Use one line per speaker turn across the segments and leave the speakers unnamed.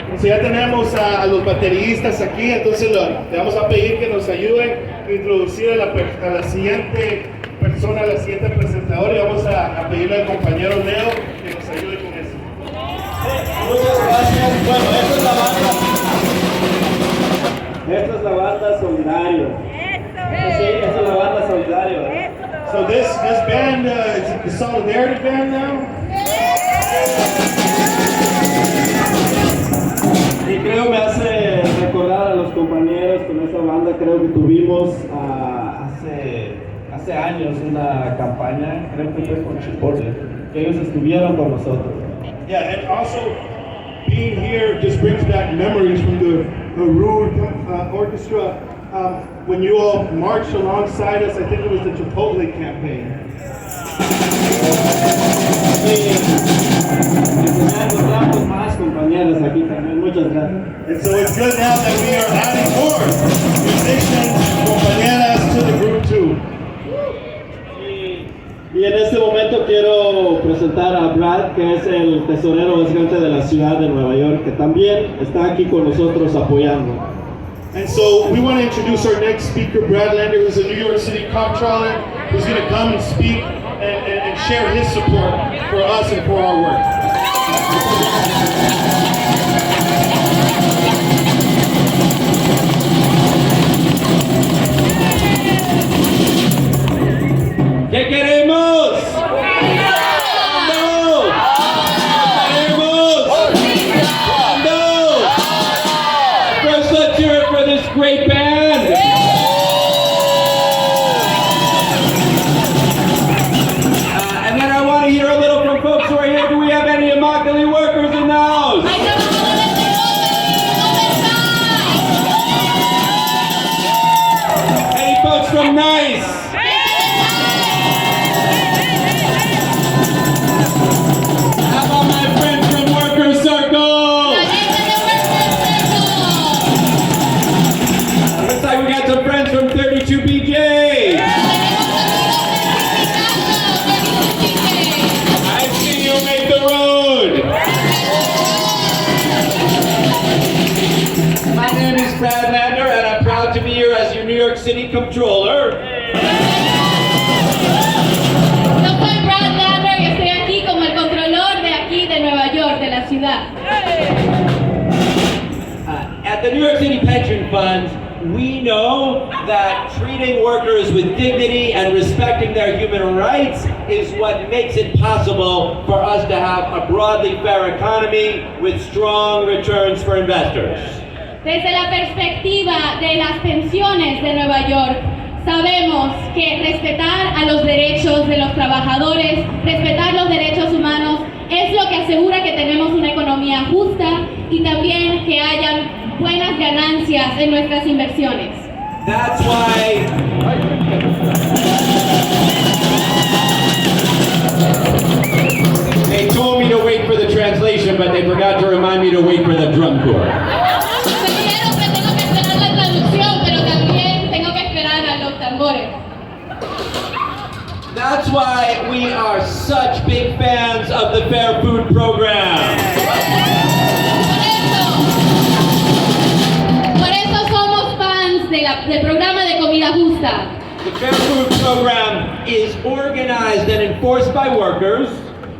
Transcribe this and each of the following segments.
Entonces ya tenemos a los bateristas aquí, entonces le vamos a pedir que nos ayuden a introducir a la siguiente persona, a la siguiente presentadora, y vamos a pedirle al compañero Leo que nos ayude con eso.
Muchas gracias. Bueno, esta es la banda Solidario. Sí, esta es la banda Solidario.
So this band is the Solidarity Band now?
Y creo me hace recordar a los compañeros con esa banda. Creo que tuvimos hace años una campaña, creo que fue con Chipotle, que ellos estuvieron con nosotros.
Yeah, and also being here just brings back memories from the Rude Orchestra. When you all marched alongside us, I think it was the Chipotle campaign.
Encontramos más compañeros aquí también. Muchas gracias.
And so it's good now that we are adding more musicians, compañeras to the group too.
Y en este momento quiero presentar a Brad, que es el tesorero más grande de la ciudad de Nueva York, que también está aquí con nosotros apoyando.
And so we want to introduce our next speaker, Brad Lander, who's a New York City comptroller, who's going to come and speak and share his support for us and for our work.
¿Qué queremos? ¡No! ¡Queremos! ¡No! First, let's hear it for this great band. And then I want to hear a little from folks who are here. Do we have any Immokalee workers in the house? Any folks from Nice? Brad Lander, and I'm proud to be here as your New York City comptroller.
Yo soy Brad Lander y estoy aquí como el controlador de aquí de Nueva York, de la ciudad.
At the New York City Pension Funds, we know that treating workers with dignity and respecting their human rights is what makes it possible for us to have a broadly fair economy with strong returns for investors.
Desde la perspectiva de las pensiones de Nueva York, sabemos que respetar a los derechos de los trabajadores, respetar los derechos humanos, es lo que asegura que tenemos una economía justa y también que hayan buenas ganancias en nuestras inversiones.
That's why they told me to wait for the translation, but they forgot to remind me to wait for the drum corps. That's why we are such big fans of the Fair Food Program.
Por eso somos fans del programa de comida justa.
The Fair Food Program is organized and enforced by workers.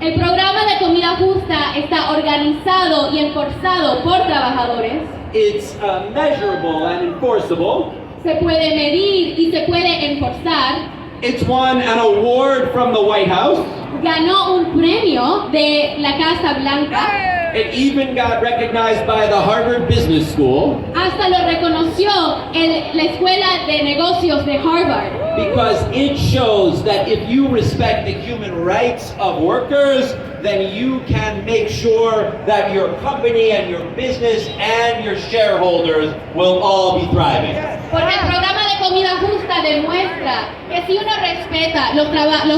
El programa de comida justa está organizado y enforzado por trabajadores.
It's measurable and enforceable.
Se puede medir y se puede enforzar.
It's won an award from the White House.
Ganó un premio de la Casa Blanca.
It even got recognized by the Harvard Business School.
Hasta lo reconoció la Escuela de Negocios de Harvard.
Because it shows that if you respect the human rights of workers, then you can make sure that your company and your business and your shareholders will all be thriving.
Porque el programa de comida justa demuestra que si uno respeta los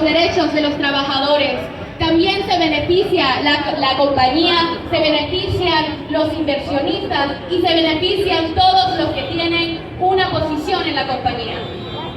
derechos de los trabajadores, también se beneficia la compañía, se benefician los inversionistas y se benefician todos los que tienen una posición en la compañía.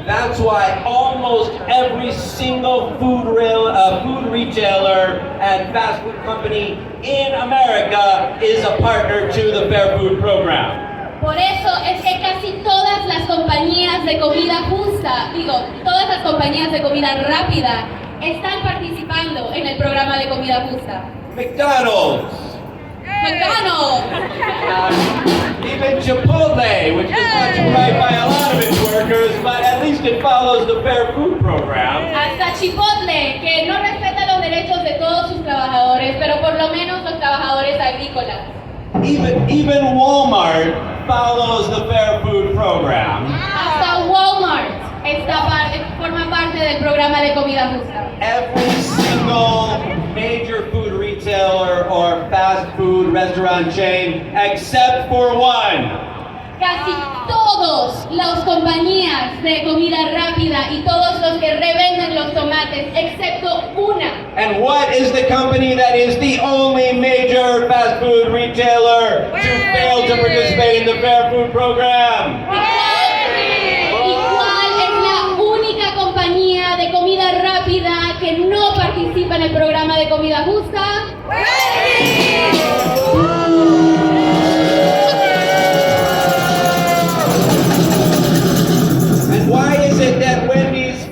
That's why almost every single food retailer and fast food company in America is a partner to the Fair Food Program.
Por eso es que casi todas las compañías de comida justa, todas las compañías de comida rápida están participando en el programa de comida justa.
McDonald's,
McDonald's,
even Chipotle, which is not right by a lot of its workers, but at least it follows the Fair Food Program.
hasta Chipotle, que no respeta los derechos de todos sus trabajadores, pero por lo menos los trabajadores agrícolas.
Even Walmart follows the Fair Food Program.
Hasta Walmart forma parte del programa de comida justa.
Every single major food retailer or fast food restaurant chain, except for one.
Casi todos las compañías de comida rápida y todos los que revenden los tomates, excepto una.
And what is the company that is the only major fast food retailer to fail to participate in the Fair Food Program?
¿Y cuál es la única compañía de comida rápida que no participa en el programa de comida justa?
And why is it that Wendy's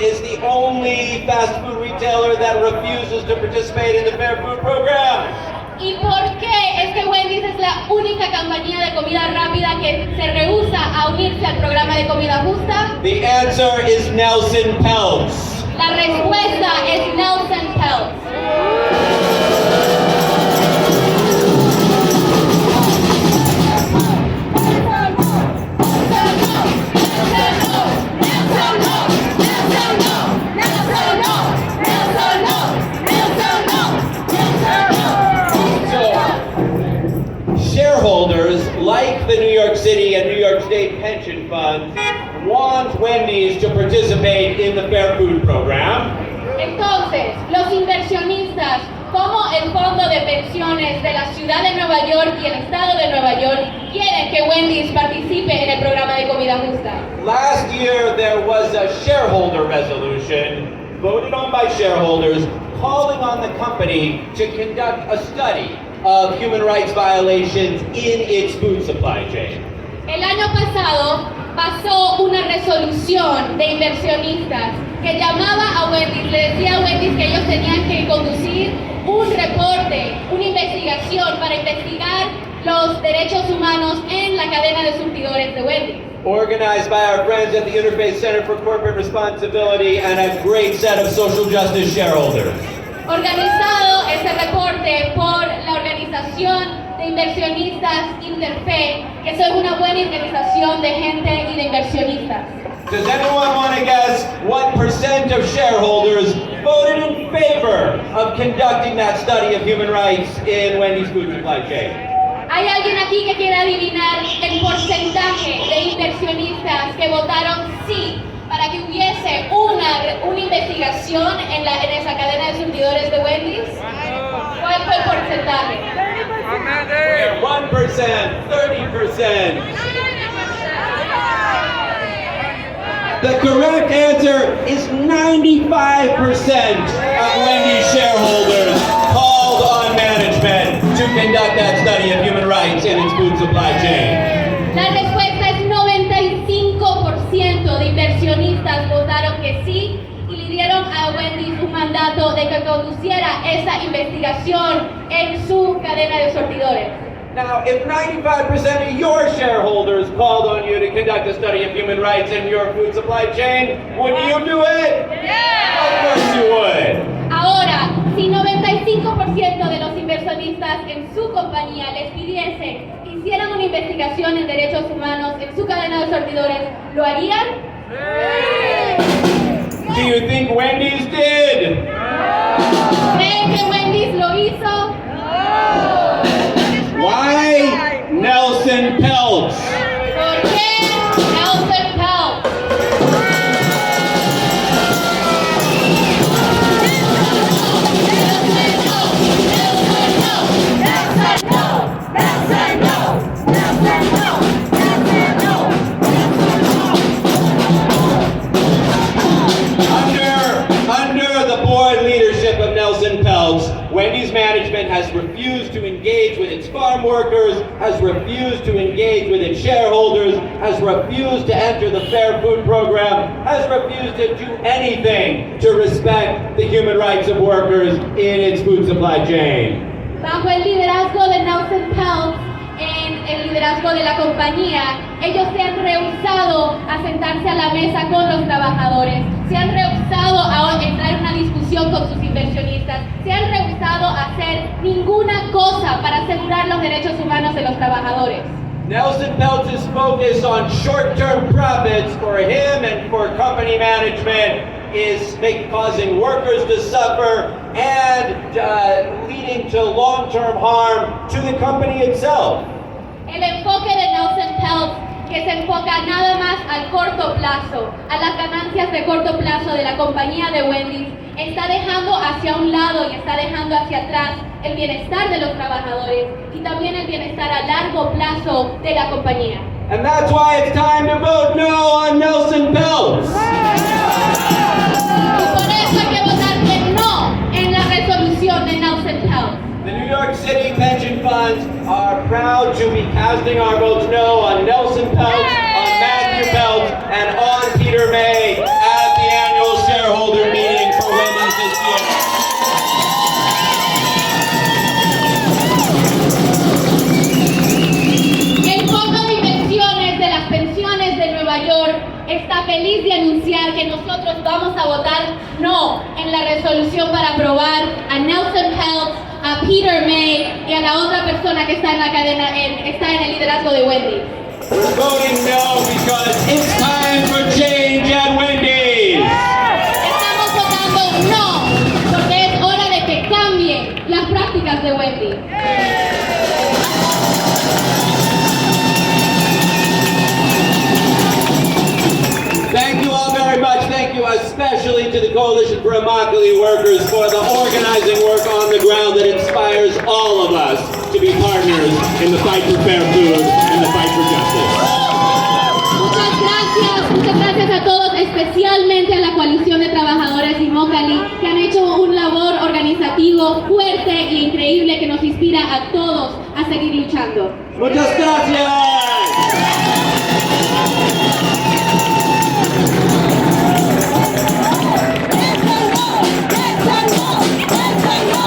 is the only fast food retailer that refuses to participate in the Fair Food Program?
¿Y por qué es que Wendy's es la única compañía de comida rápida que se rehúsa a unirse al programa de comida justa?
The answer is Nelson Peltz.
La respuesta es Nelson Peltz.
Shareholders, like the New York City and New York State pension funds, want Wendy's to participate in the Fair Food Program.
Entonces, los inversionistas, como el Fondo de Pensiones de la Ciudad de Nueva York y el Estado de Nueva York, quieren que Wendy's participe en el programa de comida justa.
Last year, there was a shareholder resolution voted on by shareholders calling on the company to conduct a study of human rights violations in its food supply chain.
El año pasado pasó una resolución de inversionistas que llamaba a Wendy's, le decía a Wendy's que ellos tenían que conducir un reporte, una investigación para investigar los derechos humanos en la cadena de surtidores de Wendy's.
Organized by our friends at the Interfaith Center for Corporate Responsibility and a great set of social justice shareholders.
Organizado este reporte por la organización de inversionistas Interfaith, que son una buena organización de gente y de inversionistas.
Does anyone want to guess what percent of shareholders voted in favor of conducting that study of human rights in Wendy's food supply chain?
¿Hay alguien aquí que quiera adivinar el porcentaje de inversionistas que votaron sí para que hubiese una investigación en esa cadena de surtidores de Wendy's? ¿Cuál fue el porcentaje?
1%, 30%. The correct answer is 95% of Wendy's shareholders called on management to conduct that study of human rights in its food supply chain.
La respuesta es 95% de inversionistas votaron que sí y le dieron a Wendy's un mandato de que conduciera esa investigación en su cadena de surtidores.
Now, if 95% of your shareholders called on you to conduct a study of human rights in your food supply chain, would you do it?
Yeah.
Of course you would.
Ahora, si 95% de los inversionistas en su compañía les pidiesen que hicieran una investigación en derechos humanos en su cadena de surtidores, ¿lo harían?
Do you think Wendy's did?
¿Creen que Wendy's lo hizo?
Why Nelson Peltz?
¿Por qué Nelson Peltz?
Under the board leadership of Nelson Peltz, Wendy's management to engage with its farm workers, has refused to engage with its shareholders, has refused to enter the Fair Food Program, has refused to do anything to respect the human rights of workers in its food supply chain.
Bajo el liderazgo de Nelson Peltz, en el liderazgo de la compañía, ellos se han rehusado a sentarse a la mesa con los trabajadores, se han rehusado a entrar en una discusión con sus inversionistas, se han rehusado a hacer ninguna cosa para asegurar los derechos humanos de los trabajadores.
Nelson Peltz's focus on short-term profits for him and for company management is causing workers to suffer and leading to long-term harm to the company itself.
El enfoque de Nelson Peltz, que se enfoca nada más al corto plazo, a las ganancias de corto plazo de la compañía de Wendy's, está dejando hacia un lado y está dejando hacia atrás el bienestar de los trabajadores y también el bienestar a largo plazo de la compañía.
And that's why it's time to vote no on Nelson Peltz.
Y por eso hay que votar que no en la resolución de Nelson Peltz.
The New York City pension funds are proud to be casting our votes no on Nelson Peltz, on Matthew Peltz, and on Peter May at the annual shareholder meeting for Wendy's this year.
El Fondo de Inversiones de las Pensiones de Nueva York está feliz de anunciar que nosotros vamos a votar no en la resolución para aprobar a Nelson Peltz, a Peter May y a la otra persona que está en la cadena, está en el liderazgo de Wendy's.
We're voting no because it's time for change at Wendy's.
Estamos votando no porque es hora de que cambien las prácticas de Wendy's.
Thank you all very much. Thank you especially to the Coalition for Immokalee Workers for the organizing work on the ground that inspires all of us to be partners in the fight for fair food and the fight for justice.
Muchas gracias a todos, especialmente a la Coalición de Trabajadores de Immokalee, que han hecho un labor organizativo fuerte e increíble que nos inspira a todos a seguir luchando.
Muchas gracias.